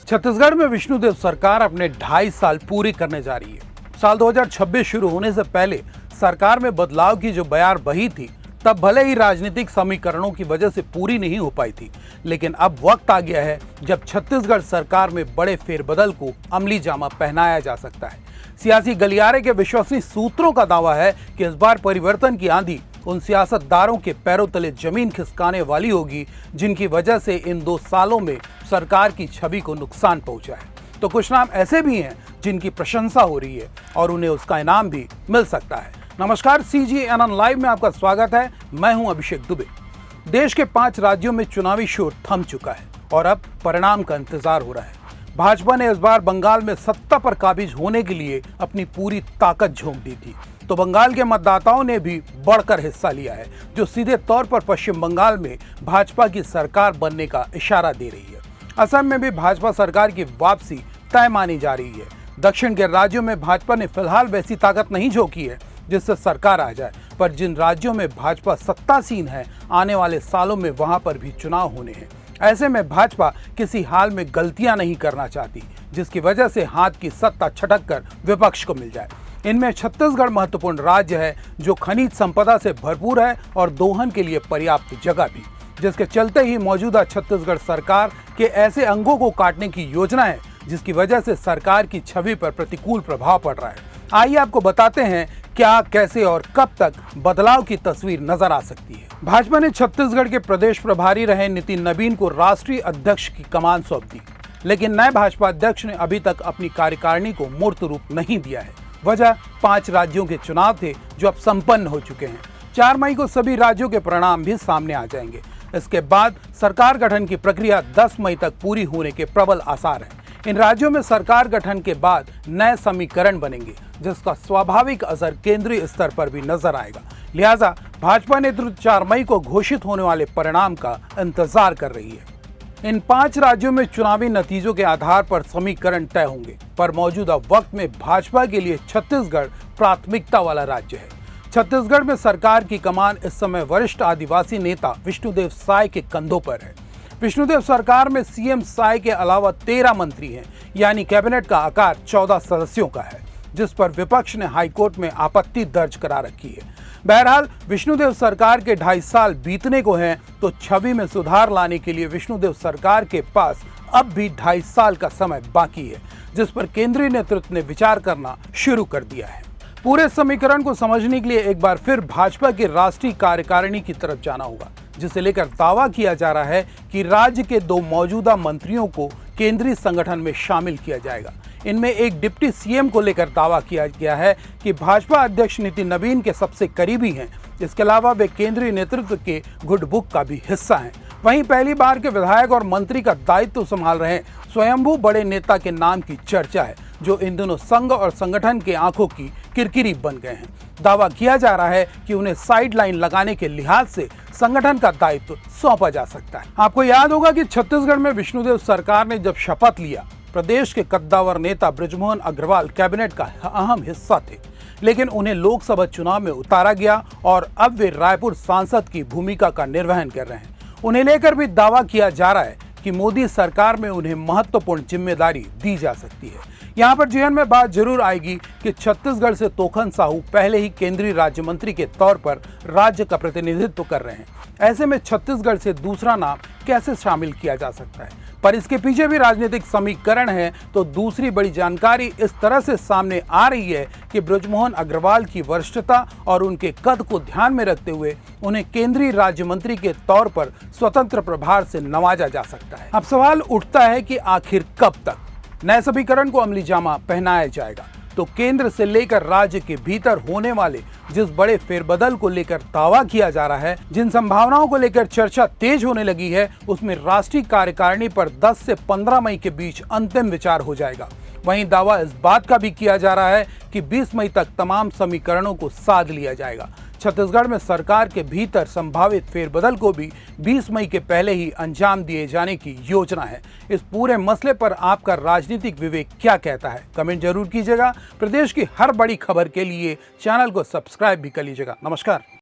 छत्तीसगढ़ में विष्णुदेव सरकार अपने 2.5 साल पूरे करने जा रही है। साल 2026 शुरू होने से पहले सरकार में बदलाव की जो बयार बही थी, तब भले ही राजनीतिक समीकरणों की वजह से पूरी नहीं हो पाई थी, लेकिन अब वक्त आ गया है जब छत्तीसगढ़ सरकार में बड़े फेरबदल को अमली जामा पहनाया जा सकता है। सियासी गलियारे के विश्वसनीय सूत्रों का दावा है कि इस बार परिवर्तन की आंधी उन सियासतदारों के पैरों तले जमीन खिसकाने वाली होगी जिनकी वजह से इन 2 सालों में सरकार की छवि को नुकसान पहुंचा है। तो कुछ नाम ऐसे भी हैं जिनकी प्रशंसा हो रही है और उन्हें उसका इनाम भी मिल सकता है। नमस्कार, CGNN लाइव में आपका स्वागत है। मैं हूं अभिषेक दुबे। देश के 5 राज्यों में चुनावी शोर थम चुका है और अब परिणाम का इंतजार हो रहा है। भाजपा ने इस बार बंगाल में सत्ता पर काबिज होने के लिए अपनी पूरी ताकत झोंक दी थी, तो बंगाल के मतदाताओं ने भी बढ़कर हिस्सा लिया है, जो सीधे तौर पर पश्चिम बंगाल में भाजपा की सरकार बनने का इशारा दे रही है। असम में भी भाजपा सरकार की वापसी तय मानी जा रही है। दक्षिण के राज्यों में भाजपा ने फिलहाल वैसी ताकत नहीं झोंकी है जिससे सरकार आ जाए, पर जिन राज्यों में भाजपा सत्तासीन है, आने वाले सालों में वहां पर भी चुनाव होने हैं। ऐसे में भाजपा किसी हाल में गलतियां नहीं करना चाहती जिसकी वजह से हाथ की सत्ता छटक कर विपक्ष को मिल जाए। इनमें छत्तीसगढ़ महत्वपूर्ण राज्य है जो खनिज संपदा से भरपूर है और दोहन के लिए पर्याप्त जगह भी, जिसके चलते ही मौजूदा छत्तीसगढ़ सरकार के ऐसे अंगों को काटने की योजना है जिसकी वजह से सरकार की छवि पर प्रतिकूल प्रभाव पड़ रहा है। आइए आपको बताते हैं क्या, कैसे और कब तक बदलाव की तस्वीर नजर आ सकती है। भाजपा ने छत्तीसगढ़ के प्रदेश प्रभारी रहे नितिन नबीन को राष्ट्रीय अध्यक्ष की कमान सौंप दी, लेकिन नए भाजपा अध्यक्ष ने अभी तक अपनी कार्यकारिणी को मूर्त रूप नहीं दिया है। वजह 5 राज्यों के चुनाव थे जो अब संपन्न हो चुके हैं। 4 मई को सभी राज्यों के परिणाम भी सामने आ जाएंगे। इसके बाद सरकार गठन की प्रक्रिया 10 मई तक पूरी होने के प्रबल आसार हैं। इन राज्यों में सरकार गठन के बाद नए समीकरण बनेंगे जिसका स्वाभाविक असर केंद्रीय स्तर पर भी नजर आएगा। लिहाजा भाजपा नेतृत्व 4 मई को घोषित होने वाले परिणाम का इंतजार कर रही है। इन 5 राज्यों में चुनावी नतीजों के आधार पर समीकरण तय होंगे, पर मौजूदा वक्त में भाजपा के लिए छत्तीसगढ़ प्राथमिकता वाला राज्य है। छत्तीसगढ़ में सरकार की कमान इस समय वरिष्ठ आदिवासी नेता विष्णुदेव साय के कंधों पर है। विष्णुदेव सरकार में CM साय के अलावा 13 मंत्री हैं, यानी कैबिनेट का आकार 14 सदस्यों का है, जिस पर विपक्ष ने हाईकोर्ट में आपत्ति दर्ज करा रखी है। बहरहाल विष्णुदेव सरकार के 2.5 साल बीतने को हैं, तो छवि में सुधार लाने के लिए विष्णुदेव सरकार के पास अब भी 2.5 साल का समय बाकी है, जिस पर केंद्रीय नेतृत्व ने विचार करना शुरू कर दिया है। पूरे समीकरण को समझने के लिए एक बार फिर भाजपा की राष्ट्रीय कार्यकारिणी की तरफ जाना होगा, जिसे लेकर दावा किया जा रहा है कि राज्य के 2 मौजूदा मंत्रियों को केंद्रीय संगठन में शामिल किया जाएगा। इनमें एक डिप्टी CM को लेकर दावा किया गया है कि भाजपा अध्यक्ष नितिन नबीन के सबसे करीबी हैं। इसके अलावा वे केंद्रीय नेतृत्व के गुड बुक का भी हिस्सा हैं। वहीं पहली बार के विधायक और मंत्री का दायित्व संभाल रहे स्वयंभू बड़े नेता के नाम की चर्चा है, जो इन दिनों संघ और संगठन के आंखों की किरकिरी बन गए हैं। दावा किया जा रहा है कि उन्हें साइड लाइन लगाने के लिहाज से संगठन का दायित्व सौंपा जा सकता है। आपको याद होगा कि छत्तीसगढ़ में विष्णुदेव सरकार ने जब शपथ लिया, प्रदेश के कद्दावर नेता बृजमोहन अग्रवाल कैबिनेट का अहम हिस्सा थे, लेकिन उन्हें लोकसभा चुनाव में उतारा गया और अब वे रायपुर सांसद की भूमिका का निर्वहन कर रहे हैं। उन्हें लेकर भी दावा किया जा रहा है कि मोदी सरकार में उन्हें महत्वपूर्ण जिम्मेदारी दी जा सकती है। यहाँ पर जीवन में बात जरूर आएगी कि छत्तीसगढ़ से तोखन साहू पहले ही केंद्रीय राज्य मंत्री के तौर पर राज्य का प्रतिनिधित्व कर रहे हैं। ऐसे में छत्तीसगढ़ से दूसरा नाम कैसे शामिल किया जा सकता है, पर इसके पीछे भी राजनीतिक समीकरण है। तो दूसरी बड़ी जानकारी इस तरह से सामने आ रही है कि बृजमोहन अग्रवाल की वरिष्ठता और उनके कद को ध्यान में रखते हुए उन्हें केंद्रीय राज्य मंत्री के तौर पर स्वतंत्र प्रभार से नवाजा जा सकता है। अब सवाल उठता है कि आखिर कब तक नए समीकरण को अमली जामा पहनाया जाएगा। तो केंद्र से लेकर राज्य के भीतर होने वाले जिस बड़े फेरबदल को लेकर दावा किया जा रहा है, जिन संभावनाओं को लेकर चर्चा तेज होने लगी है, उसमें राष्ट्रीय कार्यकारिणी पर 10 से 15 मई के बीच अंतिम विचार हो जाएगा। वहीं दावा इस बात का भी किया जा रहा है कि 20 मई तक तमाम समीकरणों को साध लिया जाएगा। छत्तीसगढ़ में सरकार के भीतर संभावित फेरबदल को भी 20 मई के पहले ही अंजाम दिए जाने की योजना है। इस पूरे मसले पर आपका राजनीतिक विवेक क्या कहता है, कमेंट जरूर कीजिएगा। प्रदेश की हर बड़ी खबर के लिए चैनल को सब्सक्राइब भी कर लीजिएगा। नमस्कार।